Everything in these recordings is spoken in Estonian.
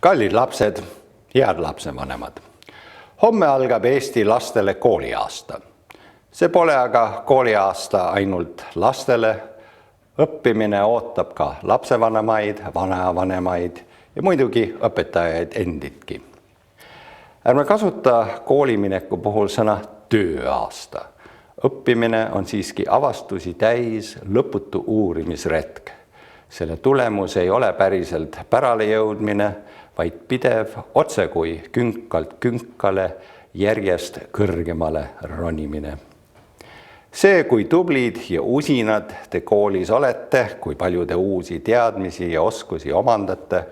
Kallid lapsed, head lapsevanemad. Homme algab Eesti lastele kooliaasta. See pole aga kooliaasta ainult lastele. Õppimine ootab ka lapsevanemaid, vanavanemaid ja muidugi õpetajaid endidki. Ärme kasuta koolimineku puhul sõna tööaasta. Õppimine on siiski avastusi täis lõputu uurimisretk. Selle tulemus ei ole päriselt pärale jõudmine, vaid pidev otse kui künkalt künkale järjest kõrgemale ronimine. See, kui tublid ja usinad te koolis olete, kui palju te uusi teadmisi ja oskusi omandate,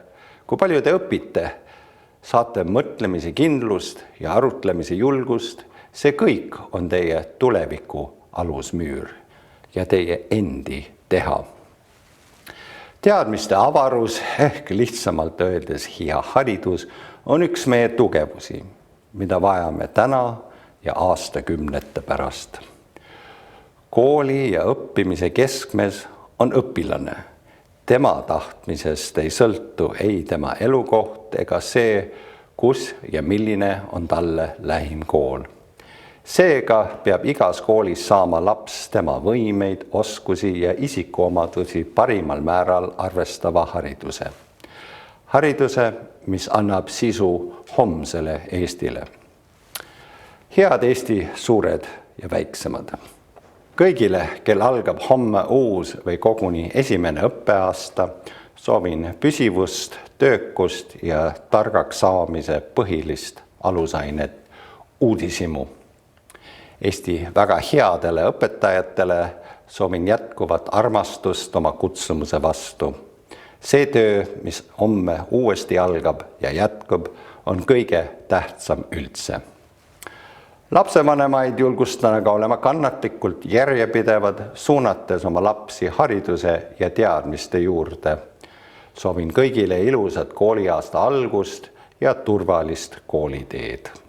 kui palju te õpite, saate mõtlemise kindlust ja arutlemise julgust, see kõik on teie tuleviku alusmüür ja teie endi teha. Teadmiste avarus ehk lihtsamalt öeldes hea haridus on üks meie tugevusi, mida vajame täna ja aastakümnete pärast. Kooli ja õppimise keskmes on õpilane. Tema tahtmisest ei sõltu ei tema elukoht ega see, kus ja milline on talle lähim kool. Seega peab igas koolis saama laps tema võimeid, oskusi ja isikuomadusi parimal määral arvestava hariduse. Hariduse, mis annab sisu homsele Eestile. Head Eesti suured ja väiksemad. Kõigile, kel algab homme uus või koguni esimene õppeaasta, soovin püsivust, töökust ja targaks saamise põhilist alusainet uudishimu. Eesti väga headele õpetajatele soovin jätkuvat armastust oma kutsumuse vastu. See töö, mis homme uuesti algab ja jätkub, on kõige tähtsam üldse. Lapsevanemaid julgustan aga olema kannatlikult järjepidevad, suunates oma lapsi hariduse ja teadmiste juurde. Soovin kõigile ilusat kooliaasta algust ja turvalist kooliteed.